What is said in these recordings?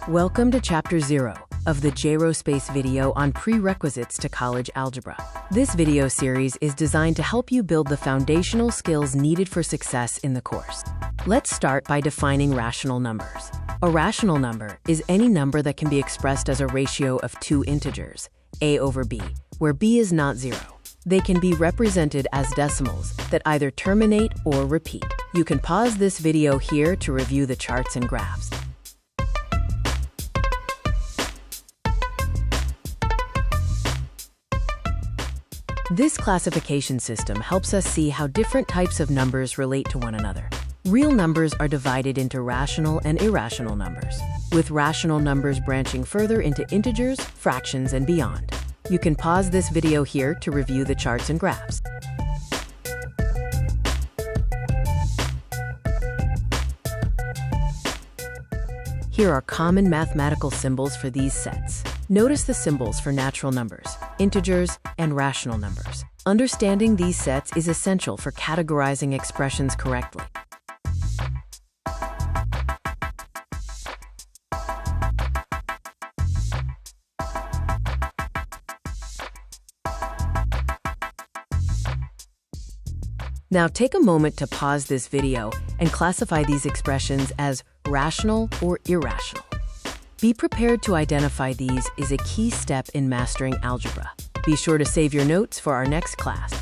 Welcome to Chapter 0 of the Gyrospace video on Prerequisites to College Algebra. This video series is designed to help you build the foundational skills needed for success in the course. Let's start by defining rational numbers. A rational number is any number that can be expressed as a ratio of two integers, a over b, where b is not 0. They can be represented as decimals that either terminate or repeat. You can pause this video here to review the charts and graphs. This classification system helps us see how different types of numbers relate to one another. Real numbers are divided into rational and irrational numbers, with rational numbers branching further into integers, fractions, and beyond. You can pause this video here to review the charts and graphs. Here are common mathematical symbols for these sets. Notice the symbols for natural numbers, integers, and rational numbers. Understanding these sets is essential for categorizing expressions correctly. Now take a moment to pause this video and classify these expressions as rational or irrational. Be prepared to identify these is a key step in mastering algebra. Be sure to save your notes for our next class.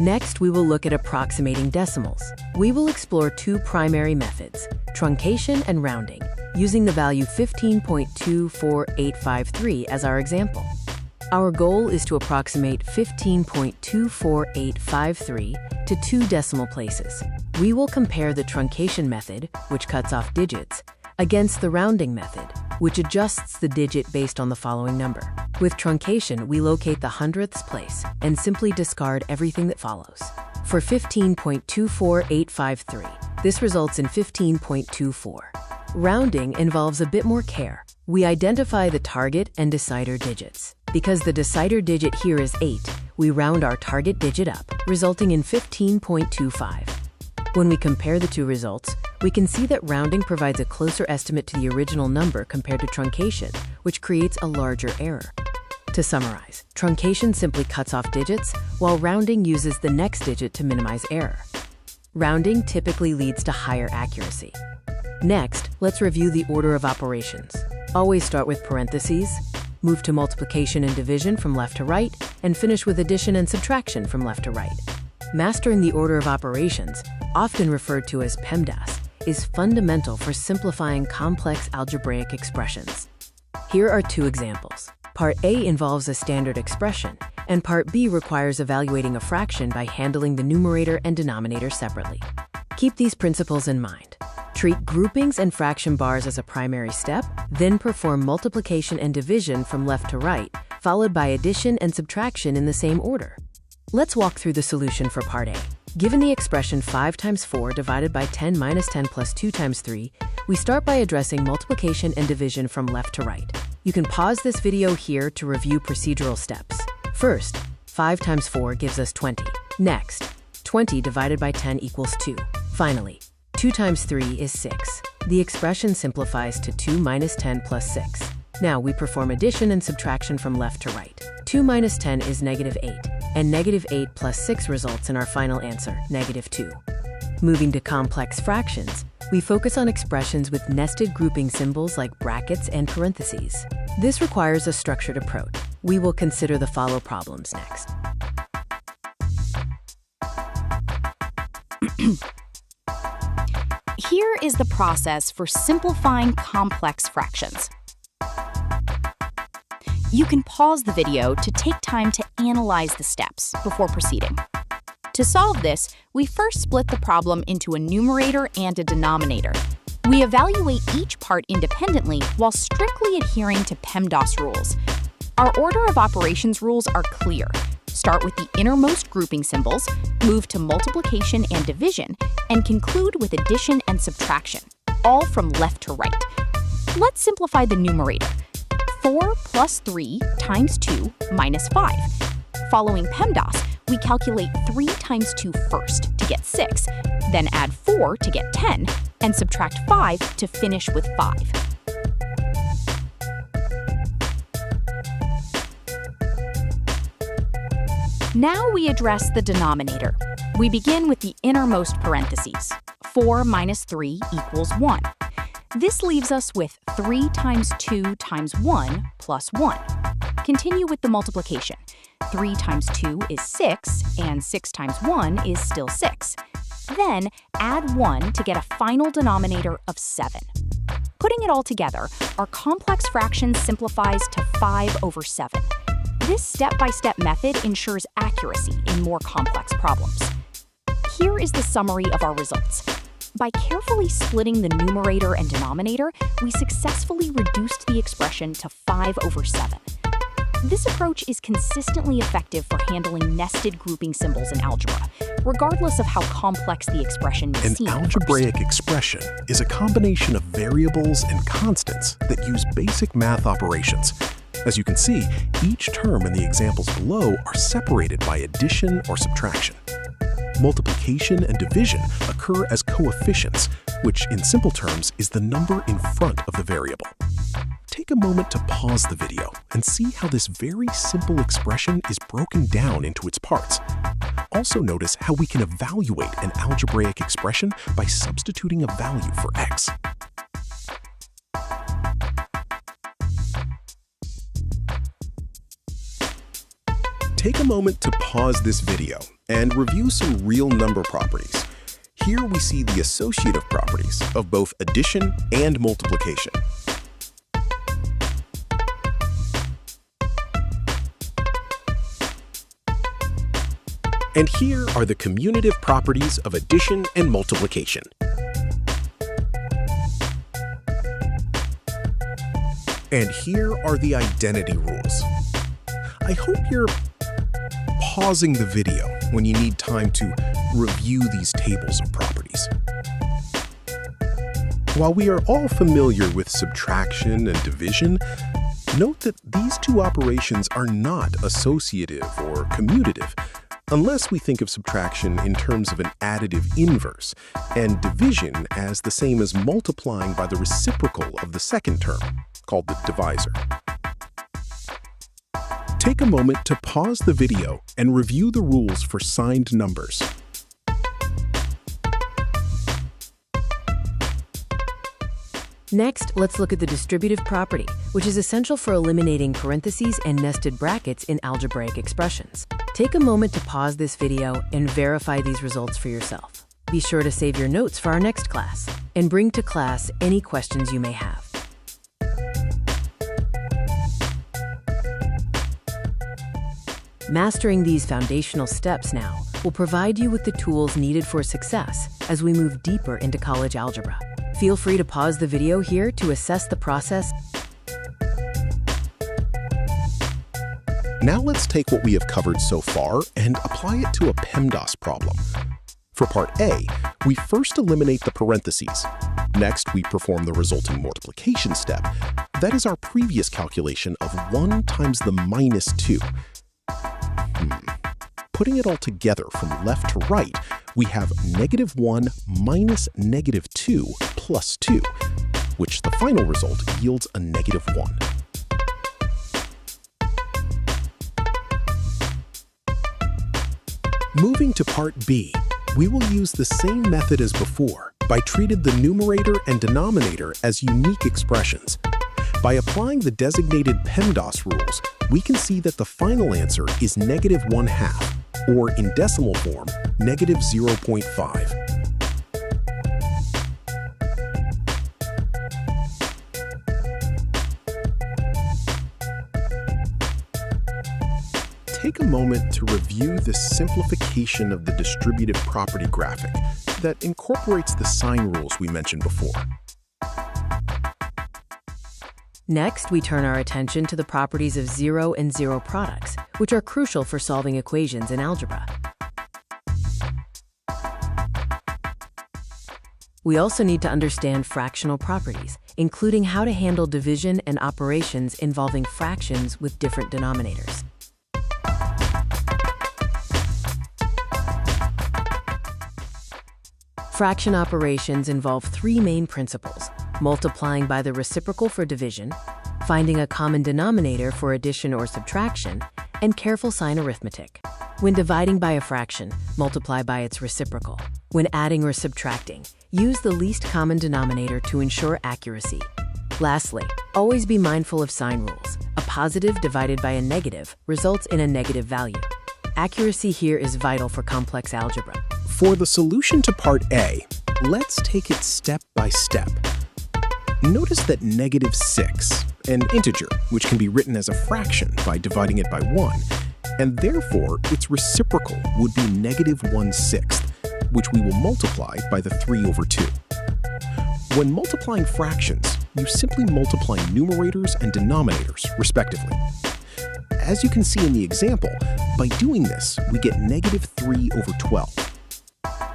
Next, we will look at approximating decimals. We will explore two primary methods, truncation and rounding, using the value 15.24853 as our example. Our goal is to approximate 15.24853 to two decimal places. We will compare the truncation method, which cuts off digits, against the rounding method, which adjusts the digit based on the following number. With truncation, we locate the hundredths place and simply discard everything that follows. For 15.24853, this results in 15.24. Rounding involves a bit more care. We identify the target and decider digits. Because the decider digit here is 8, we round our target digit up, resulting in 15.25. When we compare the two results, we can see that rounding provides a closer estimate to the original number compared to truncation, which creates a larger error. To summarize, truncation simply cuts off digits, while rounding uses the next digit to minimize error. Rounding typically leads to higher accuracy. Next, let's review the order of operations. Always start with parentheses, move to multiplication and division from left to right, and finish with addition and subtraction from left to right. Mastering the order of operations, often referred to as PEMDAS, is fundamental for simplifying complex algebraic expressions. Here are two examples. Part A involves a standard expression, and Part B requires evaluating a fraction by handling the numerator and denominator separately. Keep these principles in mind. Treat groupings and fraction bars as a primary step, then perform multiplication and division from left to right, followed by addition and subtraction in the same order. Let's walk through the solution for Part A. Given the expression 5 times 4 divided by 10 minus 10 plus 2 times 3, we start by addressing multiplication and division from left to right. You can pause this video here to review procedural steps. First, 5 times 4 gives us 20. Next, 20 divided by 10 equals 2. Finally, 2 times 3 is 6. The expression simplifies to 2 minus 10 plus 6. Now we perform addition and subtraction from left to right. 2 minus 10 is negative 8, and negative 8 plus 6 results in our final answer, negative 2. Moving to complex fractions, we focus on expressions with nested grouping symbols like brackets and parentheses. This requires a structured approach. We will consider the follow problems next. Here is the process for simplifying complex fractions. You can pause the video to take time to analyze the steps before proceeding. To solve this, we first split the problem into a numerator and a denominator. We evaluate each part independently while strictly adhering to PEMDAS rules. Our order of operations rules are clear. Start with the innermost grouping symbols, move to multiplication and division, and conclude with addition and subtraction, all from left to right. Let's simplify the numerator. 4 plus 3 times 2 minus 5. Following PEMDAS, we calculate 3 times 2 first to get 6, then add 4 to get 10, and subtract 5 to finish with 5. Now we address the denominator. We begin with the innermost parentheses. 4 minus 3 equals 1. This leaves us with 3 times 2 times 1 plus 1. Continue with the multiplication. 3 times 2 is 6, and 6 times 1 is still 6. Then add 1 to get a final denominator of 7. Putting it all together, our complex fraction simplifies to 5 over 7. This step-by-step method ensures accuracy in more complex problems. Here is the summary of our results. By carefully splitting the numerator and denominator, we successfully reduced the expression to 5 over 7. This approach is consistently effective for handling nested grouping symbols in algebra, regardless of how complex the expression may seem. An algebraic expression is a combination of variables and constants that use basic math operations. As you can see, each term in the examples below are separated by addition or subtraction. Multiplication and division occur as coefficients, which in simple terms is the number in front of the variable. Take a moment to pause the video and see how this very simple expression is broken down into its parts. Also notice how we can evaluate an algebraic expression by substituting a value for x. Take a moment to pause this video and review some real number properties. Here we see the associative properties of both addition and multiplication. And here are the commutative properties of addition and multiplication. And here are the identity rules. I hope you're pausing the video when you need time to review these tables of properties. While we are all familiar with subtraction and division, note that these two operations are not associative or commutative, unless we think of subtraction in terms of an additive inverse, and division as the same as multiplying by the reciprocal of the second term, called the divisor. Take a moment to pause the video and review the rules for signed numbers. Next, let's look at the distributive property, which is essential for eliminating parentheses and nested brackets in algebraic expressions. Take a moment to pause this video and verify these results for yourself. Be sure to save your notes for our next class, and bring to class any questions you may have. Mastering these foundational steps now will provide you with the tools needed for success as we move deeper into college algebra. Feel free to pause the video here to assess the process. Now let's take what we have covered so far and apply it to a PEMDAS problem. For part A, we first eliminate the parentheses. Next, we perform the resulting multiplication step. That is our previous calculation of 1 times the minus 2. Putting it all together from left to right, we have -1 minus -2 plus 2, which the final result yields a -1. Moving to part B, we will use the same method as before by treating the numerator and denominator as unique expressions. By applying the designated PEMDAS rules, we can see that the final answer is -1/2, or in decimal form, -0.5. Take a moment to review the simplification of the distributive property graphic that incorporates the sign rules we mentioned before. Next, we turn our attention to the properties of zero and zero products, which are crucial for solving equations in algebra. We also need to understand fractional properties including how to handle division and operations involving fractions with different denominators. Fraction operations involve three main principles: multiplying by the reciprocal for division, finding a common denominator for addition or subtraction, and careful sign arithmetic. When dividing by a fraction, multiply by its reciprocal. When adding or subtracting, use the least common denominator to ensure accuracy. Lastly, always be mindful of sign rules. A positive divided by a negative results in a negative value. Accuracy here is vital for complex algebra. For the solution to part A, let's take it step by step. Notice that -6, an integer, which can be written as a fraction by dividing it by 1, and therefore its reciprocal would be -1/6, which we will multiply by the 3/2. When multiplying fractions, you simply multiply numerators and denominators, respectively. As you can see in the example, by doing this, we get -3/12.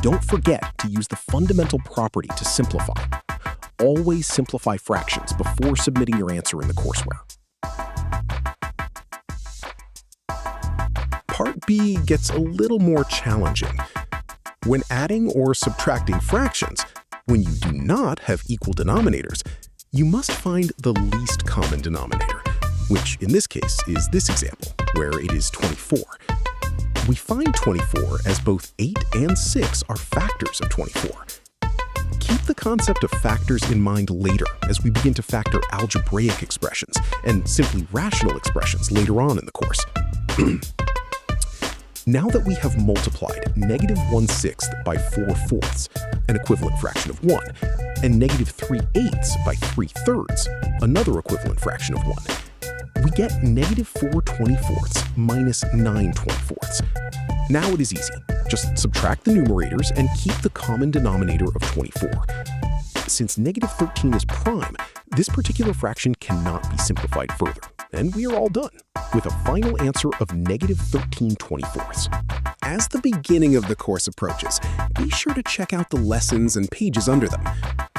Don't forget to use the fundamental property to simplify. Always simplify fractions before submitting your answer in the courseware. Part B gets a little more challenging. When adding or subtracting fractions, when you do not have equal denominators, you must find the least common denominator, which in this case is this example, where it is 24. We find 24 as both 8 and 6 are factors of 24. Keep the concept of factors in mind later as we begin to factor algebraic expressions and simply rational expressions later on in the course. Now that we have multiplied -1/6 by 4/4, an equivalent fraction of 1, and -3/8 by 3/3, another equivalent fraction of 1, we get -4/24 minus 9/24. Now it is easy. Just subtract the numerators and keep the common denominator of 24. Since -13 is prime, this particular fraction cannot be simplified further, and we are all done, with a final answer of -13/24. As the beginning of the course approaches, be sure to check out the lessons and pages under them.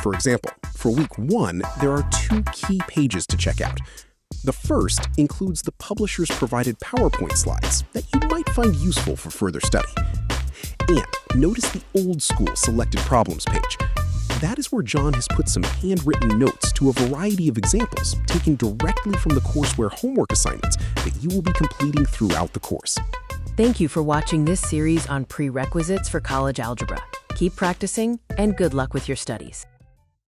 For example, for week 1, there are 2 key pages to check out. The first includes the publisher's provided PowerPoint slides that you might find useful for further study. And notice the old school selected problems page. That is where John has put some handwritten notes to a variety of examples taken directly from the courseware homework assignments that you will be completing throughout the course. Thank you for watching this series on prerequisites for college algebra. Keep practicing, and good luck with your studies.